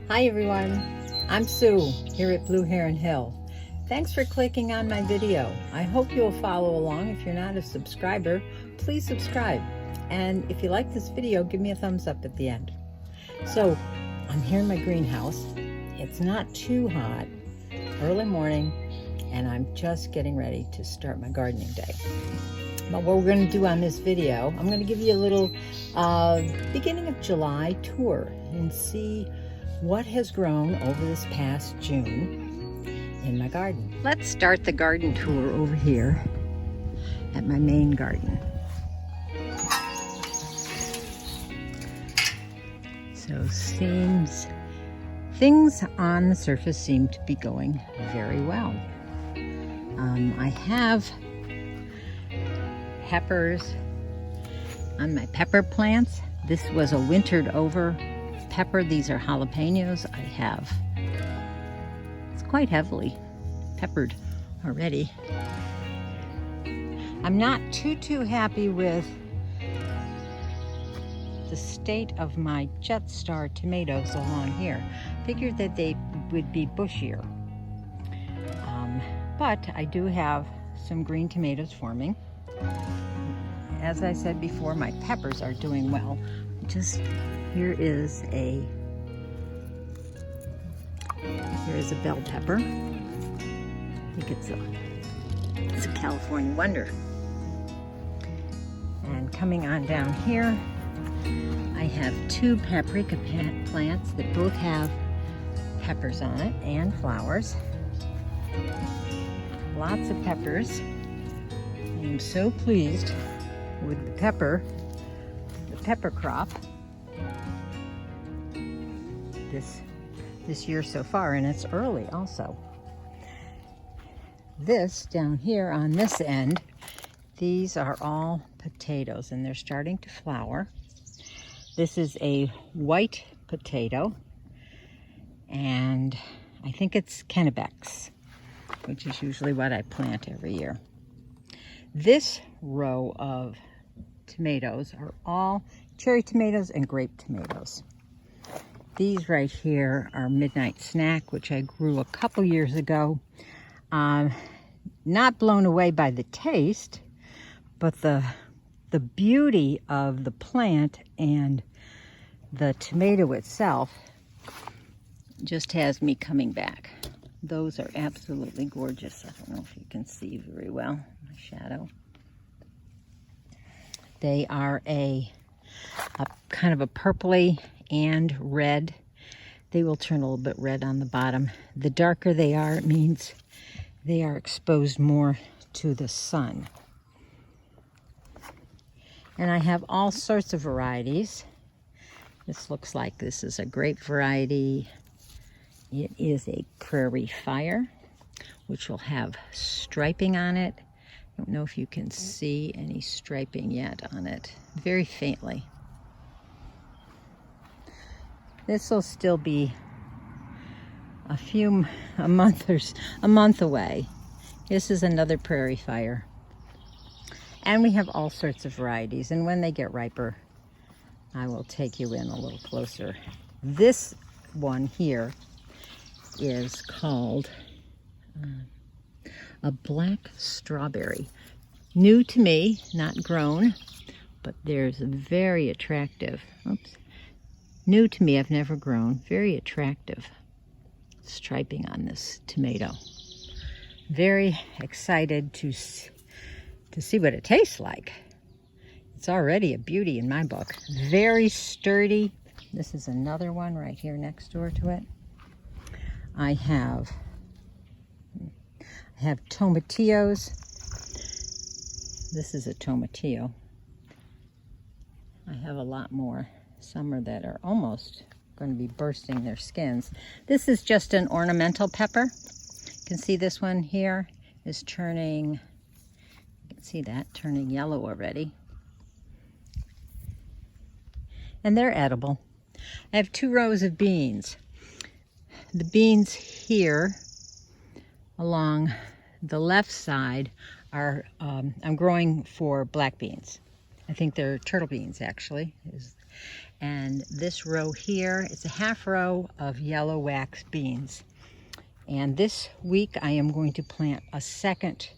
Hi everyone, I'm Sue here at Blue Heron Hill. Thanks for clicking on my video. I hope you'll follow along. If you're not a subscriber, please subscribe. And if you like this video, give me a thumbs up at the end. So I'm here in my greenhouse. It's not too hot, early morning, and I'm just getting ready to start my gardening day. But what we're going to do on this video, I'm going to give you a little beginning of July tour and see what has grown over this past June in my garden. Let's start the garden tour over here at my main garden. So things on the surface seem to be going very well. I have peppers on my pepper plants. This was a wintered over pepper. These are jalapenos. It's quite heavily peppered already. I'm not too happy with the state of my Jetstar tomatoes along here. Figured that they would be bushier. But I do have some green tomatoes forming. As I said before, my peppers are doing well. Here is a bell pepper. I think it's a California Wonder. And coming on down here, I have two paprika plants that both have peppers on it and flowers. Lots of peppers. I am so pleased with the pepper crop this year so far, and it's early also. This down here on this end, these are all potatoes and they're starting to flower. This is a white potato, and I think it's Kennebecs, which is usually what I plant every year. This row of tomatoes are all cherry tomatoes and grape tomatoes. These right here are Midnight Snack, which I grew a couple years ago. Not blown away by the taste, but the beauty of the plant and the tomato itself just has me coming back. Those are absolutely gorgeous. I don't know if you can see very well my shadow. They are a kind of a purpley and red. They will turn a little bit red on the bottom. The darker they are, it means they are exposed more to the sun. And I have all sorts of varieties. This looks like this is a grape variety. It is a Prairie Fire, which will have striping on it. I don't know if you can see any striping yet on it, very faintly. This will still be a month away. This is another Prairie Fire. And we have all sorts of varieties, and when they get riper, I will take you in a little closer. This one here is called a black strawberry. New to me, not grown, but there's a very attractive, new to me, I've never grown, very attractive striping on this tomato. Very excited to see what it tastes like. It's already a beauty in my book. Very sturdy. This is another one right here next door to it. I have tomatillos. This is a tomatillo. I have a lot more. Some are that are almost going to be bursting their skins. This is just an ornamental pepper. You can see this one here is turning, you can see that, turning yellow already. And they're edible. I have 2 rows of beans. The beans here along the left side are, I'm growing for black beans. I think they're turtle beans actually. And this row here, it's a half row of yellow wax beans. And this week I am going to plant a second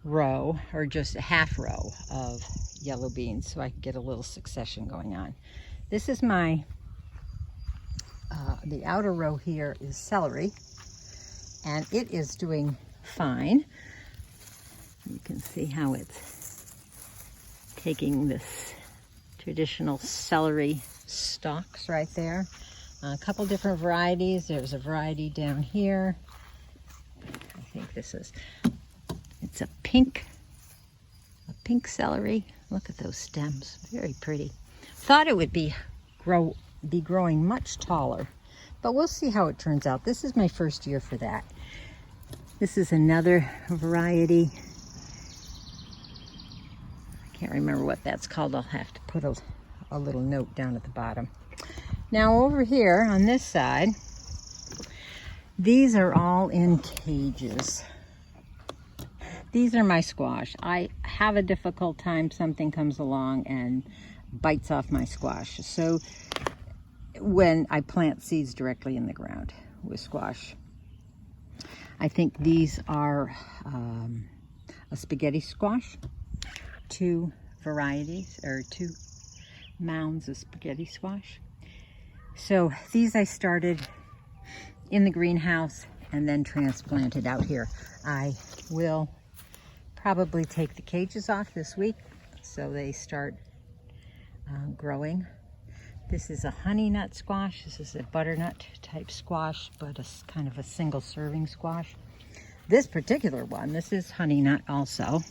row, or just a half row of yellow beans, so I can get a little succession going on. This is my, the outer row here is celery, and it is doing fine. You can see how it's taking this traditional celery stalks right there. A couple different varieties. There's a variety down here. I think this is, it's a pink celery. Look at those stems, very pretty. Thought it would be growing much taller, but we'll see how it turns out. This is my first year for that. This is another variety. I can't remember what that's called. I'll have to put a little note down at the bottom. Now over here on this side, these are all in cages. These are my squash. I have a difficult time, something comes along and bites off my squash. So when I plant seeds directly in the ground with squash, I think these are a spaghetti squash, 2 varieties, or 2 mounds of spaghetti squash. So these I started in the greenhouse and then transplanted out here. I will probably take the cages off this week so they start growing. This is a honey nut squash. This is a butternut type squash, but it's kind of a single serving squash. This particular one, this is honey nut also,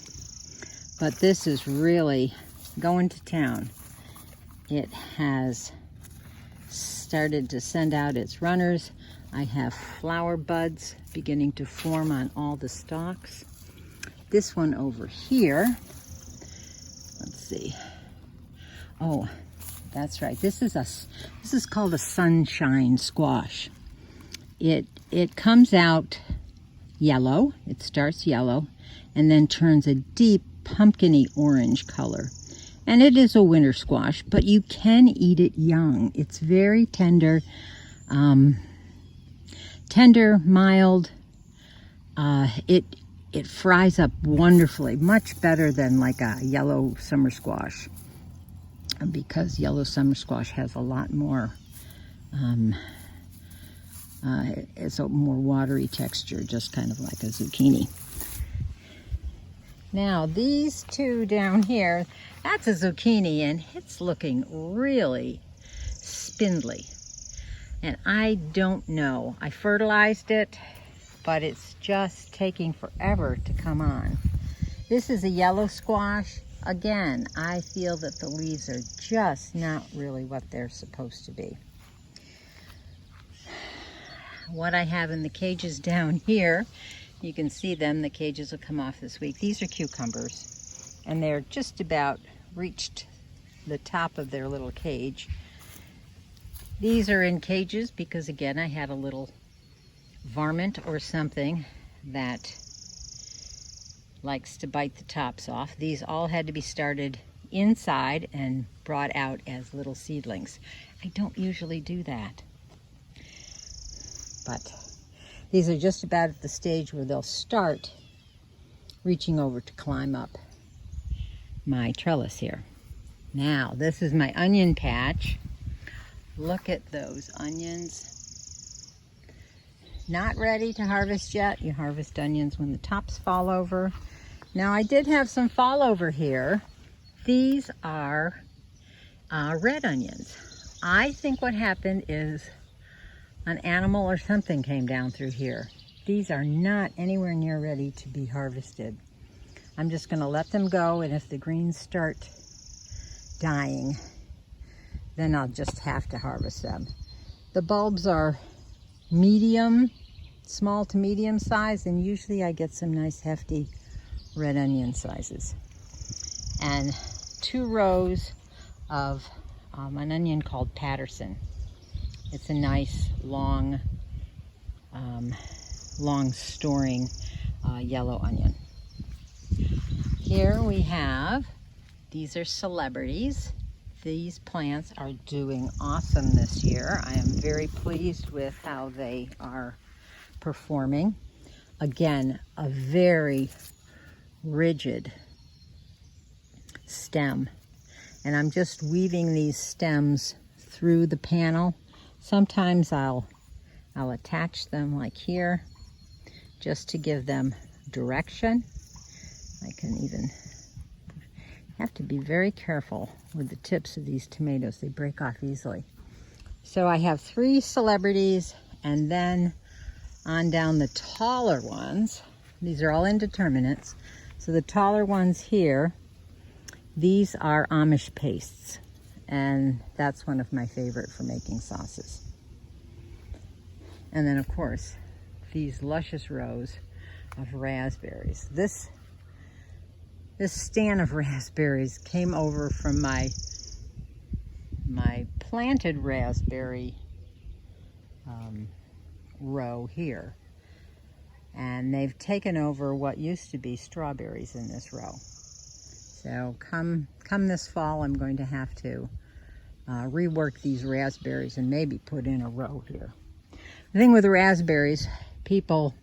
but this is really going to town. It has started to send out its runners. I have flower buds beginning to form on all the stalks. This one over here, let's see. Oh, that's right. This is called a sunshine squash. It comes out yellow. It starts yellow and then turns a deep pumpkin-y orange color. And it is a winter squash, but you can eat it young. It's very tender, mild. It fries up wonderfully, much better than like a yellow summer squash, because yellow summer squash has a lot more, it's a more watery texture, just kind of like a zucchini. Now these 2 down here, that's a zucchini and it's looking really spindly. And I don't know, I fertilized it, but it's just taking forever to come on. This is a yellow squash. Again, I feel that the leaves are just not really what they're supposed to be. What I have in the cages down here, you can see them, the cages will come off this week. These are cucumbers, and they're just about reached the top of their little cage. These are in cages because, again, I had a little varmint or something that likes to bite the tops off. These all had to be started inside and brought out as little seedlings. I don't usually do that, but these are just about at the stage where they'll start reaching over to climb up my trellis here. Now, this is my onion patch. Look at those onions. Not ready to harvest yet. You harvest onions when the tops fall over. Now, I did have some fall over here. These are red onions. I think what happened is an animal or something came down through here. These are not anywhere near ready to be harvested. I'm just going to let them go, and if the greens start dying, then I'll just have to harvest them. The bulbs are medium, small to medium size, and usually I get some nice hefty red onion sizes. And 2 rows of an onion called Patterson. It's a nice long storing yellow onion. Here we have, these are celebrities. These plants are doing awesome this year. I am very pleased with how they are performing. Again, a very rigid stem. And I'm just weaving these stems through the panel. Sometimes I'll attach them like here just to give them direction. I can even have to be very careful with the tips of these tomatoes. They break off easily. So I have 3 celebrities, and then on down the taller ones. These are all indeterminates. So the taller ones here, these are Amish pastes, and that's one of my favorite for making sauces. And then of course, these luscious rows of raspberries. This stand of raspberries came over from my planted raspberry row here, and they've taken over what used to be strawberries in this row. So come this fall, I'm going to have to rework these raspberries and maybe put in a row here. The thing with the raspberries, people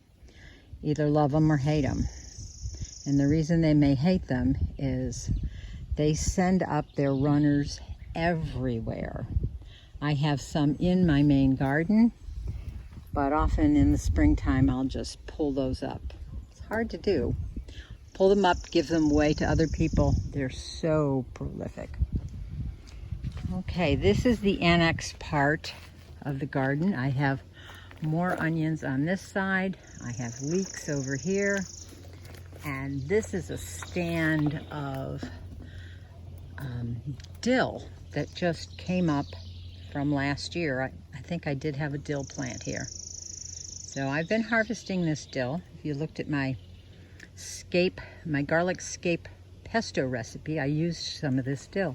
either love them or hate them. And the reason they may hate them is they send up their runners everywhere. I have some in my main garden, but often in the springtime I'll just pull those up. It's hard to do. Pull them up, give them away to other people. They're so prolific. Okay, this is the annex part of the garden. I have more onions on this side. I have leeks over here. And this is a stand of dill that just came up from last year. I think I did have a dill plant here. So I've been harvesting this dill. If you looked at my garlic scape pesto recipe, I used some of this dill.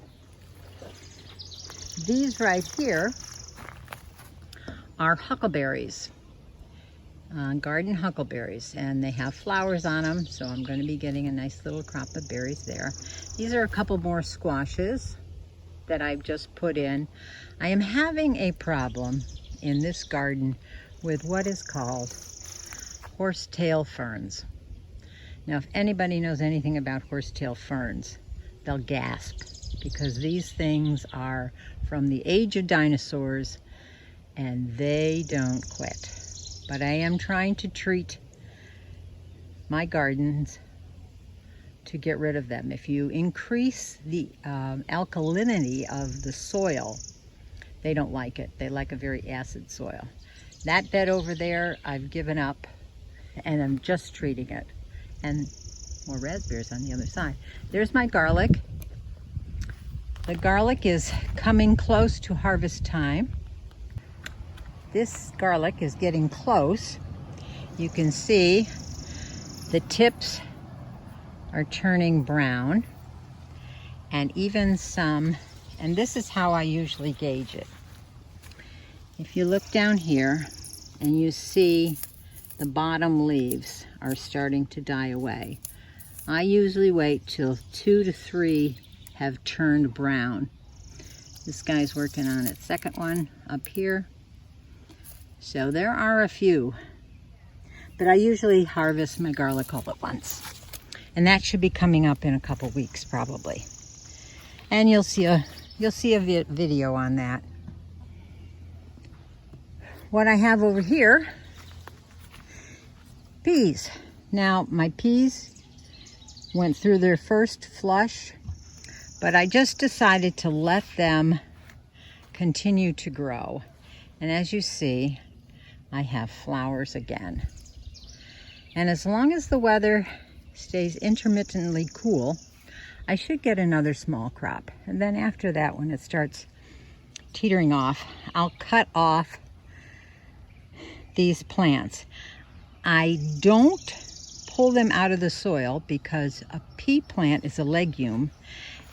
These right here are huckleberries. Garden huckleberries, and they have flowers on them, so I'm going to be getting a nice little crop of berries there. These are a couple more squashes that I've just put in. I am having a problem in this garden with what is called horsetail ferns. Now, if anybody knows anything about horsetail ferns, they'll gasp, because these things are from the age of dinosaurs and they don't quit. But I am trying to treat my gardens to get rid of them. If you increase the alkalinity of the soil, they don't like it. They like a very acid soil. That bed over there, I've given up, and I'm just treating it. And more raspberries on the other side. There's my garlic. The garlic is coming close to harvest time. This garlic is getting close. You can see the tips are turning brown, and even some, and this is how I usually gauge it. If you look down here and you see the bottom leaves are starting to die away, I usually wait till 2 to 3 have turned brown. This guy's working on its second one up here. So there are a few, but I usually harvest my garlic all at once. And that should be coming up in a couple weeks probably. And you'll see a video on that. What I have over here, peas. Now my peas went through their first flush, but I just decided to let them continue to grow. And as you see, I have flowers again. And as long as the weather stays intermittently cool, I should get another small crop. And then after that, when it starts teetering off, I'll cut off these plants. I don't pull them out of the soil because a pea plant is a legume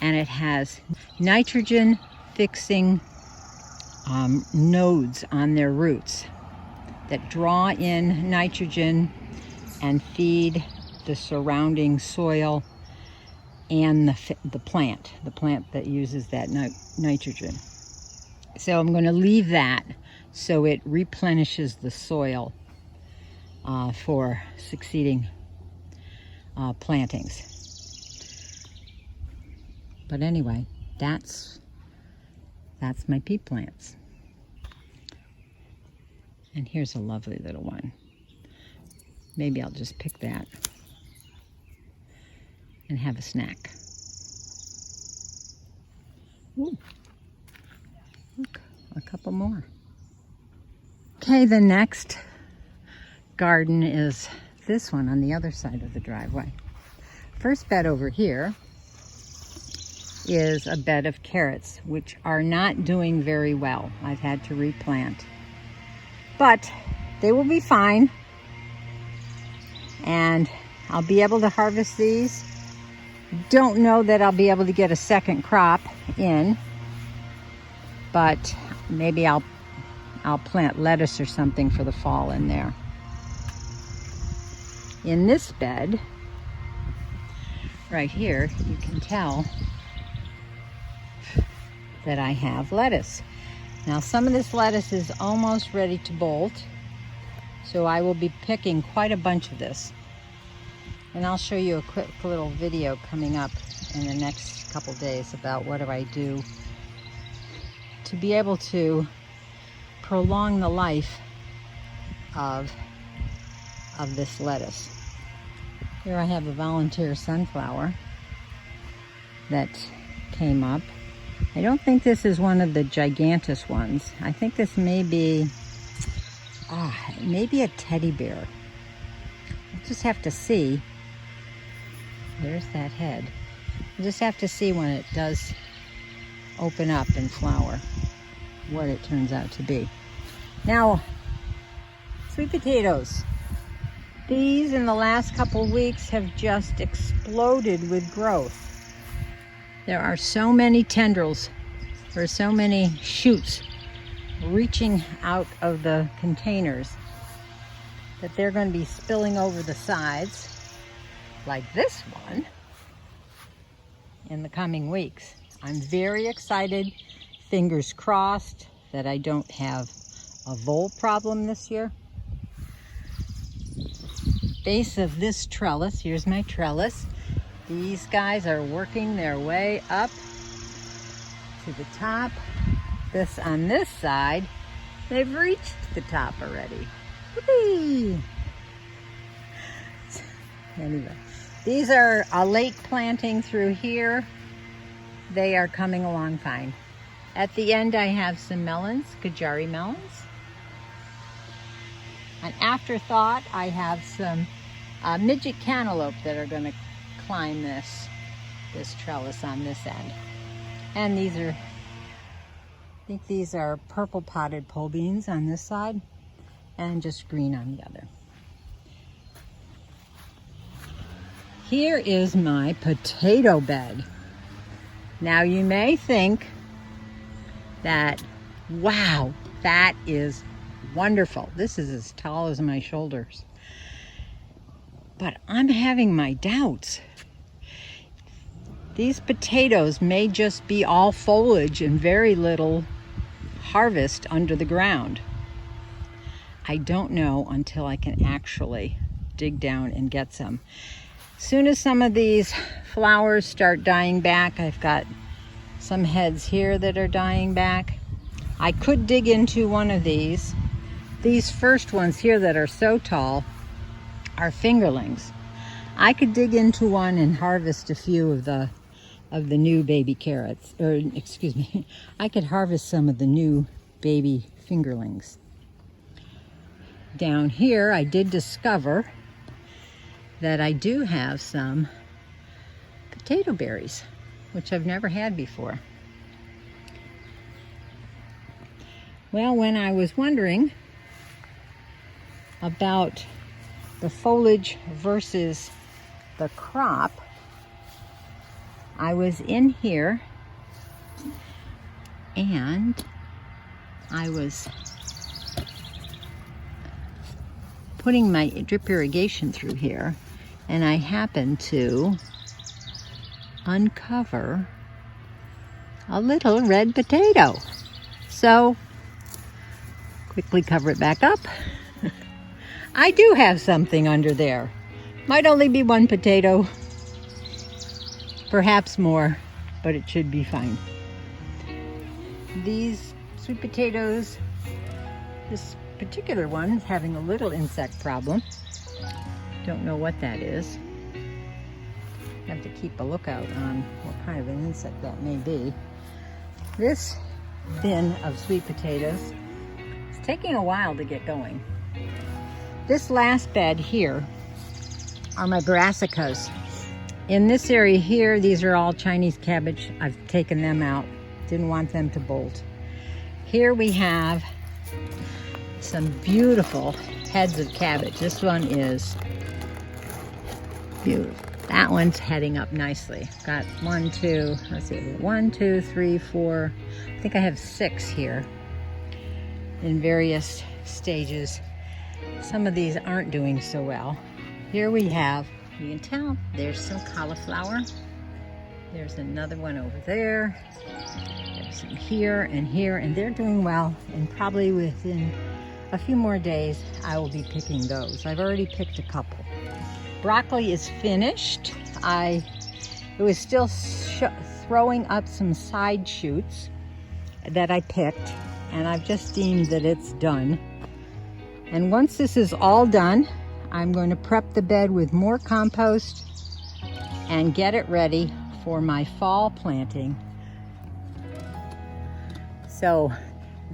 and it has nitrogen fixing nodes on their roots that draw in nitrogen and feed the surrounding soil and the plant that uses that nitrogen. So I'm going to leave that so it replenishes the soil for succeeding plantings. But anyway, that's my pea plants. And here's a lovely little one. Maybe I'll just pick that and have a snack. Ooh, look, a couple more. Okay, the next garden is this one on the other side of the driveway. First bed over here is a bed of carrots, which are not doing very well. I've had to replant, but they will be fine, and I'll be able to harvest these. Don't know that I'll be able to get a second crop in, but maybe I'll plant lettuce or something for the fall in there. In this bed right here, you can tell that I have lettuce. Now some of this lettuce is almost ready to bolt, so I will be picking quite a bunch of this. And I'll show you a quick little video coming up in the next couple days about what do I do to be able to prolong the life of this lettuce. Here I have a volunteer sunflower that came up. I don't think this is one of the gigantus ones. I think this may be, maybe a teddy bear. I'll just have to see. There's that head. I'll just have to see when it does open up and flower what it turns out to be. Now, sweet potatoes. These in the last couple weeks have just exploded with growth. There are so many tendrils, or so many shoots reaching out of the containers that they're going to be spilling over the sides, like this one, in the coming weeks. I'm very excited, fingers crossed, that I don't have a vole problem this year. Base of this trellis, here's my trellis. These guys are working their way up to the top. This on this side, they've reached the top already. Whoopee! Anyway, these are a late planting through here. They are coming along fine. At the end, I have some melons, Kajari melons. An afterthought, I have some midget cantaloupe that are going to climb this trellis on this end. And these are, I think these are purple potted pole beans on this side and just green on the other. Here is my potato bed. Now you may think that, wow, that is wonderful. This is as tall as my shoulders. But I'm having my doubts. These potatoes may just be all foliage and very little harvest under the ground. I don't know until I can actually dig down and get some. Soon as some of these flowers start dying back, I've got some heads here that are dying back. I could dig into one of these. These first ones here that are so tall are fingerlings. I could dig into one and harvest a few of the new baby carrots, or excuse me, I could harvest some of the new baby fingerlings. Down here, I did discover that I do have some potato berries, which I've never had before. Well, when I was wondering about the foliage versus the crop, I was in here and I was putting my drip irrigation through here, and I happened to uncover a little red potato. So quickly cover it back up. I do have something under there. Might only be one potato, perhaps more, but it should be fine. These sweet potatoes, this particular one is having a little insect problem. Don't know what that is. Have to keep a lookout on what kind of an insect that may be. This bin of sweet potatoes is taking a while to get going. This last bed here are my brassicas. In this area here, these are all Chinese cabbage. I've taken them out. Didn't want them to bolt. Here we have some beautiful heads of cabbage. This one is beautiful. That one's heading up nicely. Got 1, 2, let's see, 1, 2, 3, 4. I think I have 6 here in various stages. Some of these aren't doing so well. Here we have, you can tell, there's some cauliflower. There's another one over there. There's some here, and they're doing well. And probably within a few more days, I will be picking those. I've already picked a couple. Broccoli is finished. It was still throwing up some side shoots that I picked, and I've just deemed that it's done. And once this is all done, I'm going to prep the bed with more compost and get it ready for my fall planting. So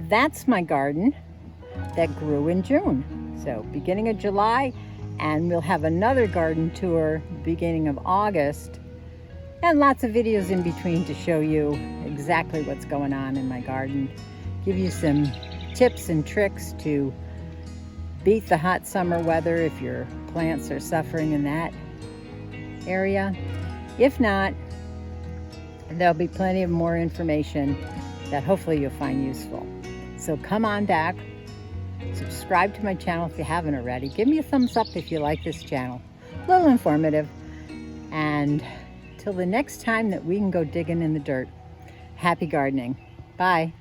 that's my garden that grew in June. So beginning of July, and we'll have another garden tour beginning of August, and lots of videos in between to show you exactly what's going on in my garden, give you some tips and tricks to beat the hot summer weather if your plants are suffering in that area. If not, there'll be plenty of more information that hopefully you'll find useful. So come on back. Subscribe to my channel if you haven't already. Give me a thumbs up if you like this channel. A little informative. And till the next time that we can go digging in the dirt, happy gardening. Bye.